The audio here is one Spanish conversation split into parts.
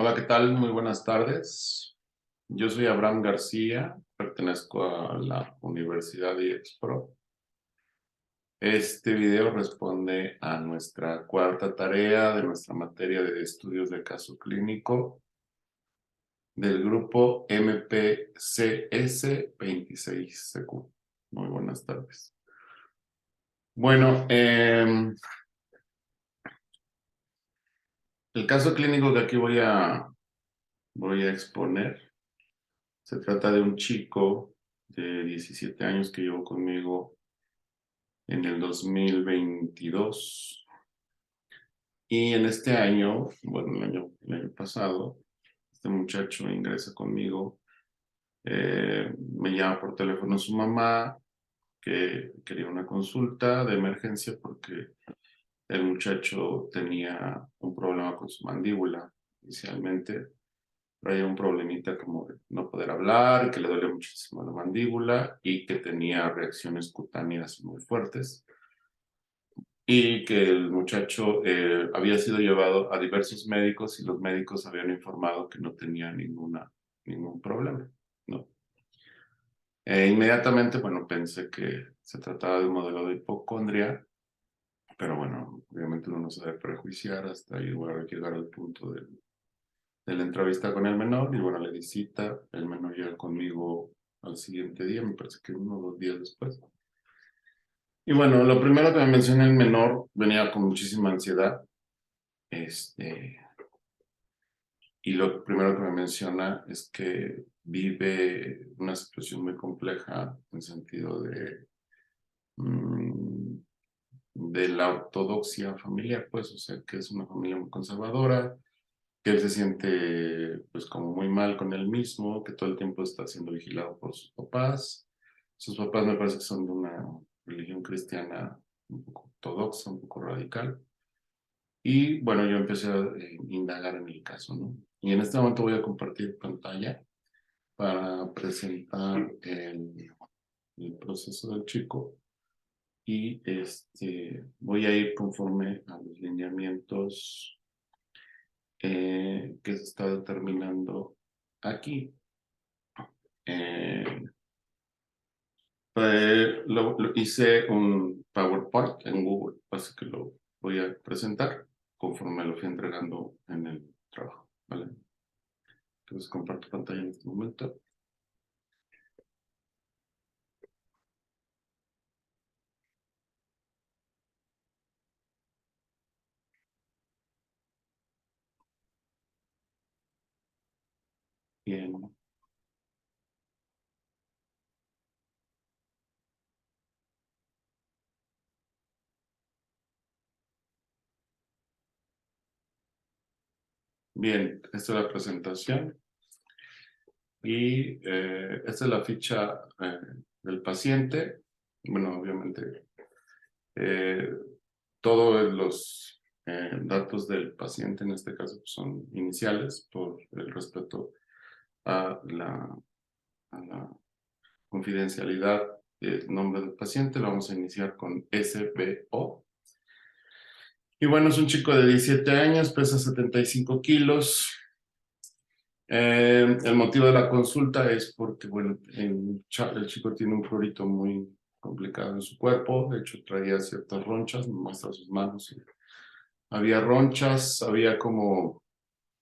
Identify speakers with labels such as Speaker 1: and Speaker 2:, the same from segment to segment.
Speaker 1: Hola, ¿qué tal? Muy buenas tardes. Yo soy Abraham García, pertenezco a la Universidad de IEXPRO. Este video responde a nuestra cuarta tarea de nuestra materia de estudios de caso clínico del grupo MPCS 26CQ. Muy buenas tardes. Bueno, el caso clínico que aquí voy a exponer se trata de un chico de 17 años que llevó conmigo en el 2022. Y en este año, bueno, el año pasado, este muchacho ingresa conmigo, me llama por teléfono su mamá, que quería una consulta de emergencia porque el muchacho tenía un problema con su mandíbula inicialmente. Traía un problemita como de no poder hablar, y que le dolía muchísimo la mandíbula y que tenía reacciones cutáneas muy fuertes. Y que el muchacho había sido llevado a diversos médicos y los médicos habían informado que no tenía ningún problema, ¿no? Inmediatamente, bueno, pensé que se trataba de un modelo de hipocondria, pero bueno, obviamente uno no se debe prejuiciar hasta llegar al punto de la entrevista con el menor. Y bueno, le di cita, el menor llega conmigo al siguiente día, me parece que 1 o 2 días después. Y bueno, lo primero que me menciona el menor, venía con muchísima ansiedad, y lo primero que me menciona es que vive una situación muy compleja en el sentido mm, de la ortodoxia familiar, pues, o sea, que es una familia muy conservadora, que él se siente pues como muy mal con él mismo, que todo el tiempo está siendo vigilado por sus papás. Sus papás me parece que son de una religión cristiana un poco ortodoxa, un poco radical. Y bueno, yo empecé a indagar en el caso, ¿no? Y en este momento voy a compartir pantalla para presentar el proceso del chico. Y voy a ir conforme a los lineamientos que se está determinando aquí. Eh, Hice un PowerPoint en Google, así que lo voy a presentar conforme lo fui entregando en el trabajo, ¿vale? Entonces comparto pantalla en este momento. Bien. Bien, esta es la presentación y esta es la ficha del paciente. Bueno, obviamente eh, todos los datos del paciente en este caso pues, son iniciales por el respeto a la confidencialidad del nombre del paciente. Lo vamos a iniciar con SBO. Y bueno, es un chico de 17 años, pesa 75 kilos. El motivo de la consulta es porque, bueno, el chico tiene un prurito muy complicado en su cuerpo. De hecho, traía ciertas ronchas, me muestra sus manos. Y había ronchas, había como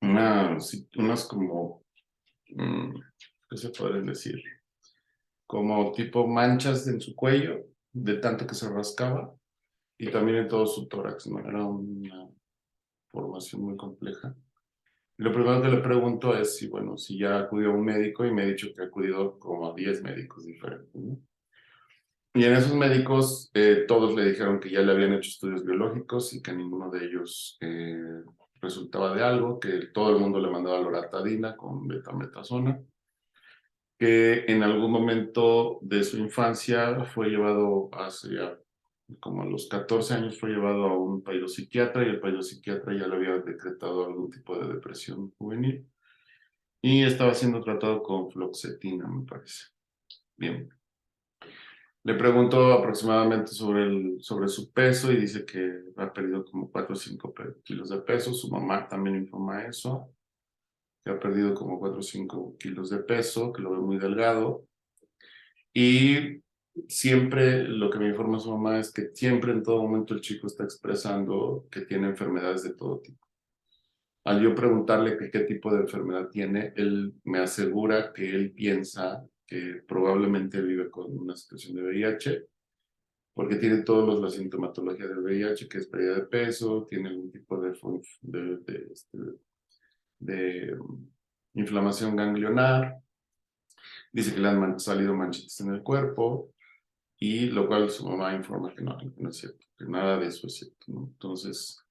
Speaker 1: unas como, ¿qué se pueden decir? Como tipo manchas en su cuello, de tanto que se rascaba, y también en todo su tórax, ¿no? Era una formación muy compleja. Lo primero que le pregunto es si, bueno, si ya acudió a un médico, y me ha dicho que ha acudido como a 10 médicos diferentes, ¿no? Y en esos médicos, todos le dijeron que ya le habían hecho estudios biológicos y que ninguno de ellos resultaba de algo, que todo el mundo le mandaba loratadina con betametasona, que en algún momento de su infancia fue llevado hacia, como a los 14 años, fue llevado a un psiquiatra, y el psiquiatra ya le había decretado algún tipo de depresión juvenil y estaba siendo tratado con fluoxetina, me parece. Bien. Le pregunto aproximadamente sobre su peso y dice que ha perdido como 4 o 5 kilos de peso. Su mamá también informa eso. que ha perdido como 4 o 5 kilos de peso, que lo ve muy delgado. Y siempre lo que me informa su mamá es que siempre en todo momento el chico está expresando que tiene enfermedades de todo tipo. Al yo preguntarle qué tipo de enfermedad tiene, él me asegura que él piensa que probablemente vive con una situación de VIH, porque tiene toda la sintomatología del VIH, que es pérdida de peso, tiene algún tipo de inflamación ganglionar, dice que le han salido manchitas en el cuerpo, y lo cual su mamá informa que no es cierto, que nada de eso es cierto, ¿no? Entonces,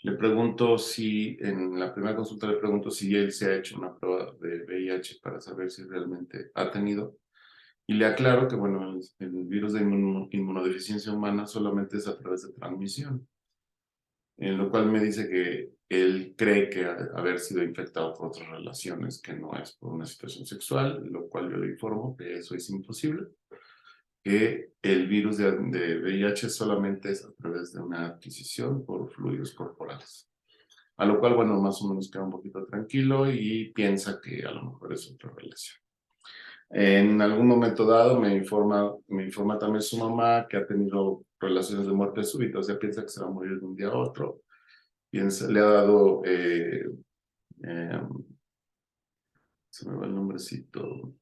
Speaker 1: le pregunto si, en la primera consulta le pregunto si él se ha hecho una prueba de VIH para saber si realmente ha tenido, y le aclaro que, bueno, el virus de inmunodeficiencia humana solamente es a través de transmisión, en lo cual me dice que él cree que haber sido infectado por otras relaciones, que no es por una situación sexual, lo cual yo le informo que eso es imposible, que el virus de VIH solamente es a través de una adquisición por fluidos corporales. A lo cual, bueno, más o menos queda un poquito tranquilo y piensa que a lo mejor es otra relación. En algún momento dado me informa también su mamá que ha tenido relaciones de muerte súbita, o sea, piensa que se va a morir de un día a otro. Le ha dado, se me va el nombrecito,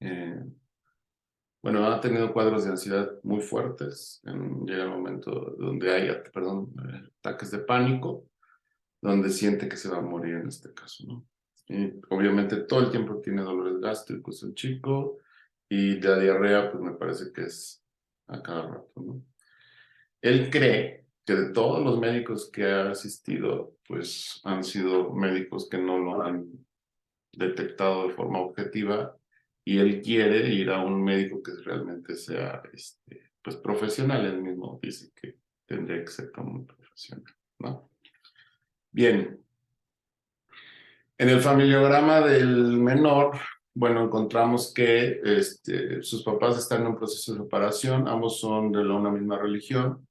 Speaker 1: eh, bueno, ha tenido cuadros de ansiedad muy fuertes. Llega el momento donde hay, perdón, ataques de pánico, donde siente que se va a morir en este caso, ¿no? Y obviamente todo el tiempo tiene dolores gástricos el chico, y la diarrea, pues me parece que es a cada rato, ¿no? Él cree que de todos los médicos que ha asistido, pues han sido médicos que no lo han detectado de forma objetiva, y él quiere ir a un médico que realmente sea pues profesional. Él mismo dice que tendría que ser como un profesional, ¿no? Bien, en el familiograma del menor, bueno, encontramos que sus papás están en un proceso de separación, ambos son de una misma religión.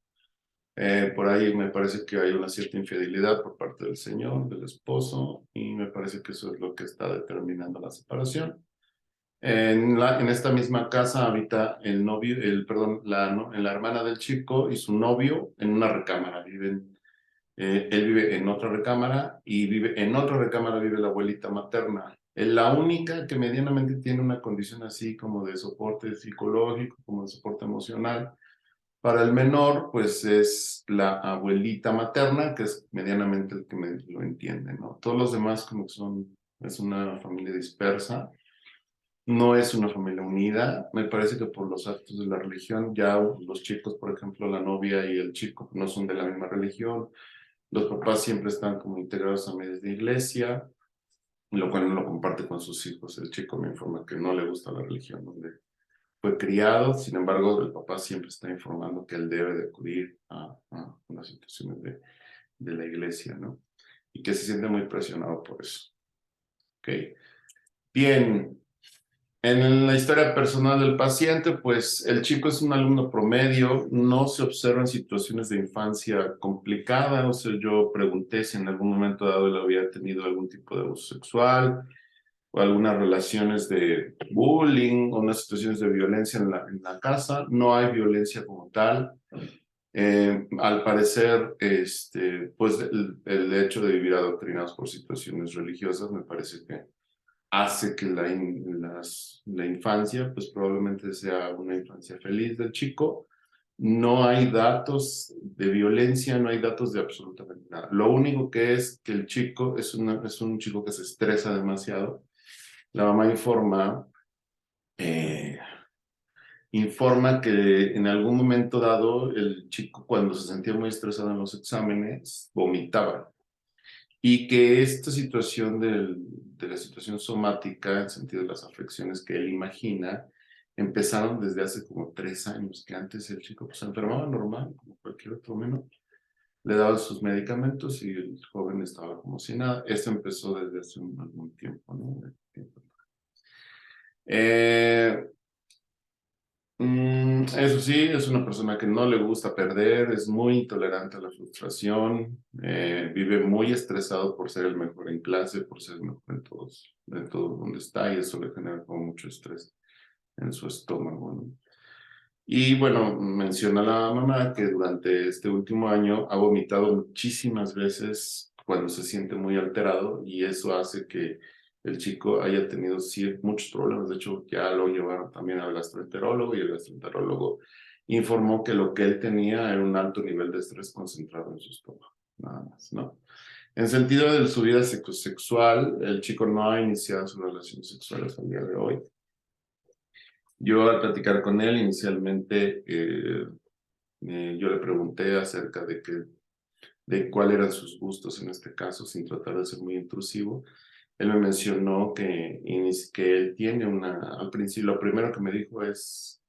Speaker 1: Por ahí me parece que hay una cierta infidelidad por parte del señor, del esposo, y me parece que eso es lo que está determinando la separación. En esta misma casa habita el novio, perdón, la hermana del chico y su novio en una recámara. Él vive en otra recámara, y en otra recámara vive la abuelita materna. Es la única que medianamente tiene una condición así como de soporte psicológico, como de soporte emocional. Para el menor, pues es la abuelita materna, que es medianamente el que lo entiende, ¿no? Todos los demás como que es una familia dispersa. No es una familia unida. Me parece que por los actos de la religión, ya los chicos, por ejemplo, la novia y el chico no son de la misma religión. Los papás siempre están como integrados a medios de iglesia, lo cual no lo comparte con sus hijos. El chico me informa que no le gusta la religión donde fue criado. Sin embargo, el papá siempre está informando que él debe de acudir a las situaciones de la iglesia, ¿no? Y que se siente muy presionado por eso. Ok. Bien. En la historia personal del paciente, pues el chico es un alumno promedio, no se observan situaciones de infancia complicada. O sea, yo pregunté si en algún momento dado él había tenido algún tipo de abuso sexual o algunas relaciones de bullying o unas situaciones de violencia en la casa. No hay violencia como tal. Al parecer, pues el hecho de vivir adoctrinados por situaciones religiosas me parece que hace que la infancia, pues probablemente sea una infancia feliz del chico. No hay datos de violencia, no hay datos de absolutamente nada. Lo único que es que el chico es un chico que se estresa demasiado. La mamá eh, informa que en algún momento dado el chico, cuando se sentía muy estresado en los exámenes, vomitaba. Y que esta situación de la situación somática, en el sentido de las afecciones que él imagina, empezaron desde hace como 3 años, que antes el chico pues, se enfermaba normal, como cualquier otro menor. Le daban sus medicamentos y el joven estaba como si nada. Esto empezó desde hace algún tiempo, ¿no? Eso sí, es una persona que no le gusta perder, es muy intolerante a la frustración, vive muy estresado por ser el mejor en clase, por ser el mejor en todo donde está, y eso le genera como mucho estrés en su estómago, ¿no? Y bueno, menciona la mamá que durante este último año ha vomitado muchísimas veces cuando se siente muy alterado, y eso hace que el chico haya tenido sí, muchos problemas. De hecho, ya lo llevaron también al gastroenterólogo, y el gastroenterólogo informó que lo que él tenía era un alto nivel de estrés concentrado en su estómago, nada más, ¿no? En sentido de su vida sexual, el chico no ha iniciado sus relaciones sexuales al día de hoy. Yo al platicar con él inicialmente, yo le pregunté acerca de cuáles eran sus gustos en este caso, sin tratar de ser muy intrusivo. Él me mencionó que él tiene al principio, lo primero que me dijo es,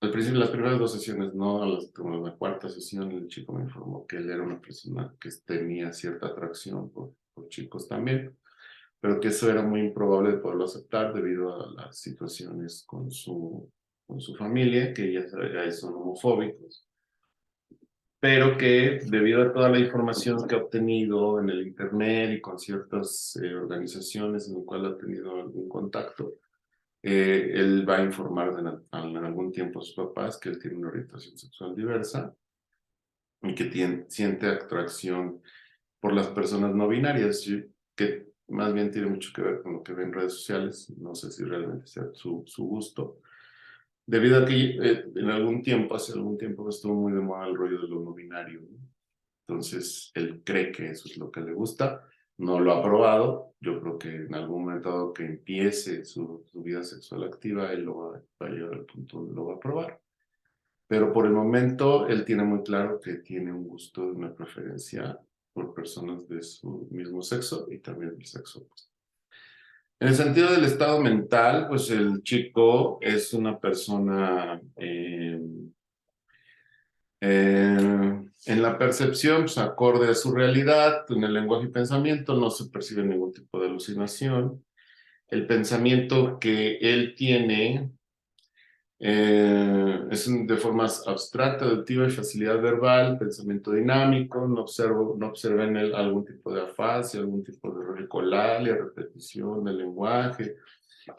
Speaker 1: al principio, las primeras 2 sesiones, no, como la cuarta sesión, el chico me informó que él era una persona que tenía cierta atracción por chicos también, pero que eso era muy improbable de poderlo aceptar debido a las situaciones con su familia, que ya son homofóbicos, pero que debido a toda la información que ha obtenido en el internet y con ciertas organizaciones en las cuales ha tenido algún contacto, él va a informar en algún tiempo a sus papás que él tiene una orientación sexual diversa y que siente atracción por las personas no binarias, que más bien tiene mucho que ver con lo que ve en redes sociales. No sé si realmente sea su gusto, debido a que hace algún tiempo estuvo muy de moda el rollo de lo no binario, ¿no? Entonces, él cree que eso es lo que le gusta, no lo ha probado. Yo creo que en algún momento dado que empiece su vida sexual activa, él va a llegar al punto donde lo va a probar. Pero por el momento, él tiene muy claro que tiene un gusto, una preferencia por personas de su mismo sexo y también del sexo opuesto. En el sentido del estado mental, pues el chico es una persona en la percepción, pues acorde a su realidad, en el lenguaje y pensamiento, no se percibe ningún tipo de alucinación. El pensamiento que él tiene es de forma abstracta, deductiva y facilidad verbal, pensamiento dinámico, no observa en él algún tipo de afasia, algún tipo de recolalia, repetición del lenguaje,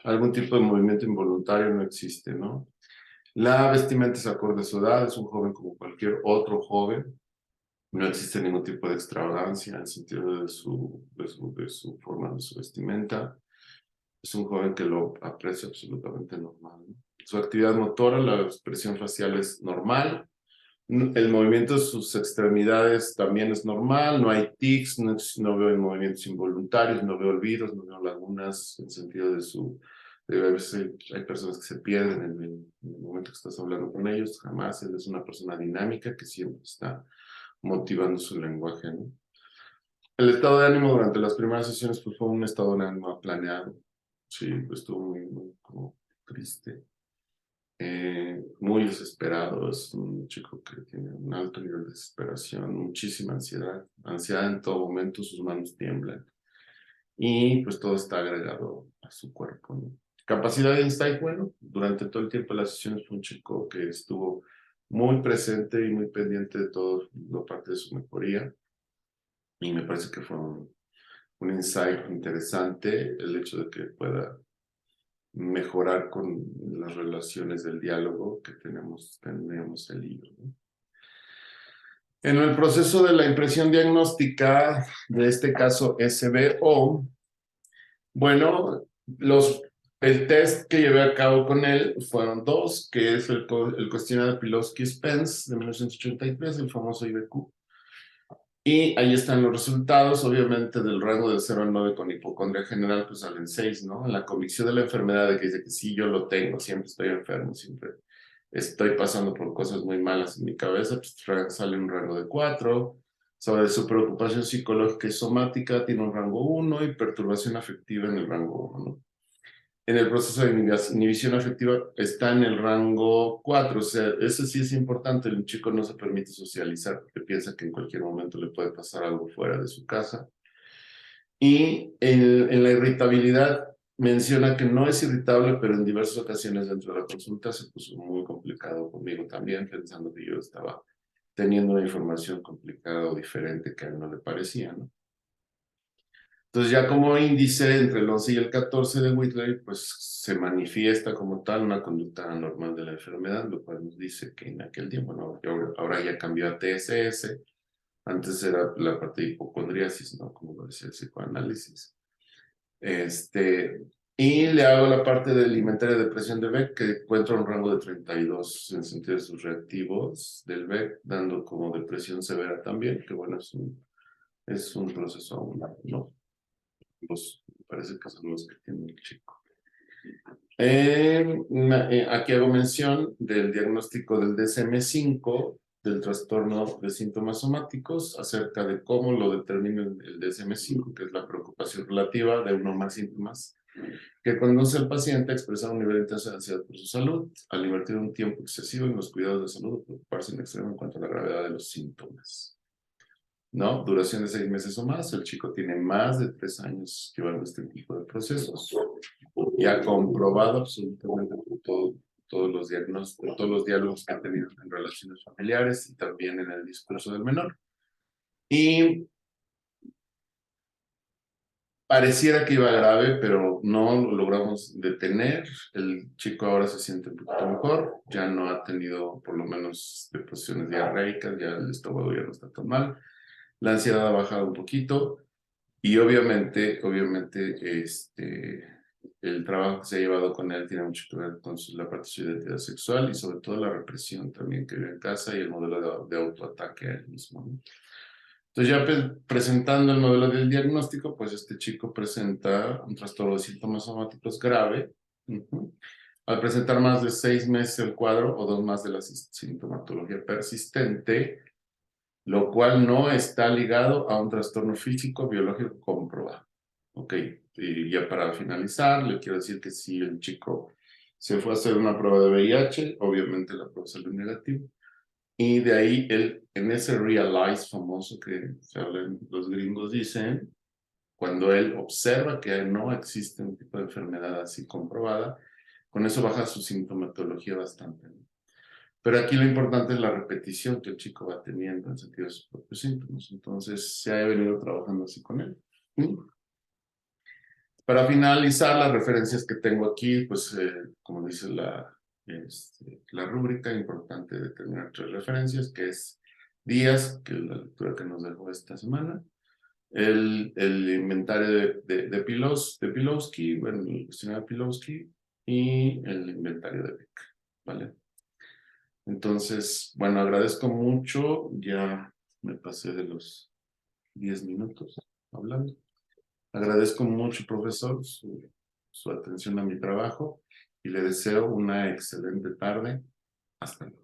Speaker 1: algún tipo de movimiento involuntario no existe, ¿no? La vestimenta es acorde a su edad, es un joven como cualquier otro joven, no existe ningún tipo de extravagancia en el sentido de su forma, de su vestimenta. Es un joven que lo aprecia absolutamente normal, ¿no? Su actividad motora, la expresión facial es normal. El movimiento de sus extremidades también es normal. No hay tics, no veo movimientos involuntarios, no veo olvidos, no veo lagunas en sentido de su... A veces hay personas que se pierden en el momento que estás hablando con ellos. Jamás. Él es una persona dinámica que siempre está motivando su lenguaje, ¿no? El estado de ánimo durante las primeras sesiones pues, fue un estado de ánimo planeado. Sí, pues, estuvo muy como triste, muy desesperado. Es un chico que tiene un alto nivel de desesperación, muchísima ansiedad. Ansiedad en todo momento, sus manos tiemblan. Y pues todo está agregado a su cuerpo, ¿no? Capacidad de insight, bueno, durante todo el tiempo de las sesiones fue un chico que estuvo muy presente y muy pendiente de todo, la parte de su mejoría. Y me parece que fue un insight interesante el hecho de que pueda mejorar con las relaciones del diálogo que tenemos el libro, ¿no? En el proceso de la impresión diagnóstica de este caso SBO, bueno, el test que llevé a cabo con él fueron dos, que es el cuestionario de Pilowsky-Spence de 1983, el famoso IBQ. Y ahí están los resultados, obviamente, del rango de 0 a 9 con hipocondria general, pues salen 6, ¿no? La convicción de la enfermedad de que dice que sí, yo lo tengo, siempre estoy enfermo, siempre estoy pasando por cosas muy malas en mi cabeza, pues sale un rango de 4. Sobre su preocupación psicológica y somática tiene un rango 1 y perturbación afectiva en el rango 1, ¿no? En el proceso de inhibición afectiva está en el rango 4, o sea, eso sí es importante. El chico no se permite socializar porque piensa que en cualquier momento le puede pasar algo fuera de su casa. Y en la irritabilidad menciona que no es irritable, pero en diversas ocasiones dentro de la consulta se puso muy complicado conmigo también, pensando que yo estaba teniendo una información complicada o diferente que a él no le parecía, ¿no? Entonces ya como índice entre el 11 y el 14 de Whitley, pues se manifiesta como tal una conducta anormal de la enfermedad, lo cual nos dice que en aquel tiempo, no, ahora ya cambió a TSS, antes era la parte de hipocondriasis, ¿no? Como lo decía el psicoanálisis. Y le hago la parte de alimentaria de depresión de Beck, que encuentra un rango de 32 en sentido de sus reactivos del Beck, dando como depresión severa también, que bueno, es un proceso aún, ¿no? Parece que son los que tiene el chico. Aquí hago mención del diagnóstico del DSM-5, del trastorno de síntomas somáticos, acerca de cómo lo determina el DSM-5, que es la preocupación relativa de uno o más síntomas, que conduce al paciente a expresar un nivel intenso de ansiedad por su salud, al invertir un tiempo excesivo en los cuidados de salud o preocuparse en extremo en cuanto a la gravedad de los síntomas. ¿No? Duración de 6 meses o más. El chico tiene más de 3 años llevando este tipo de procesos y ha comprobado absolutamente todos los diagnósticos, todos los diálogos que ha tenido en relaciones familiares y también en el discurso del menor. Y pareciera que iba grave, pero no lo logramos detener. El chico ahora se siente un poquito mejor, ya no ha tenido por lo menos deposiciones diarreicas, ya el estómago ya no está tan mal. La ansiedad ha bajado un poquito. Y obviamente, el trabajo que se ha llevado con él tiene mucho que ver con la parte de su identidad sexual y sobre todo la represión también que vive en casa y el modelo de autoataque a él mismo, ¿no? Entonces ya presentando el modelo del diagnóstico, pues este chico presenta un trastorno de síntomas somáticos grave. Al presentar más de 6 meses el cuadro o 2 más de la sintomatología persistente, lo cual no está ligado a un trastorno físico biológico comprobado. Ok, y ya para finalizar, le quiero decir que si el chico se fue a hacer una prueba de VIH, obviamente la prueba salió negativa, y de ahí él, en ese realize famoso que se habla, los gringos dicen, cuando él observa que no existe un tipo de enfermedad así comprobada, con eso baja su sintomatología bastante, ¿no? Pero aquí lo importante es la repetición que el chico va teniendo en sentido de sus propios síntomas. Entonces, se ha venido trabajando así con él. ¿Sí? Para finalizar, las referencias que tengo aquí, pues, como dice la rúbrica, importante determinar 3 referencias, que es Díaz, que es la lectura que nos dejó esta semana, el inventario de Pilowsky, bueno, el cuestionario de Pilowsky, y el inventario de Beck, ¿vale? Entonces, bueno, agradezco mucho, ya me pasé de los 10 minutos hablando. Agradezco mucho, profesor, su atención a mi trabajo y le deseo una excelente tarde. Hasta luego.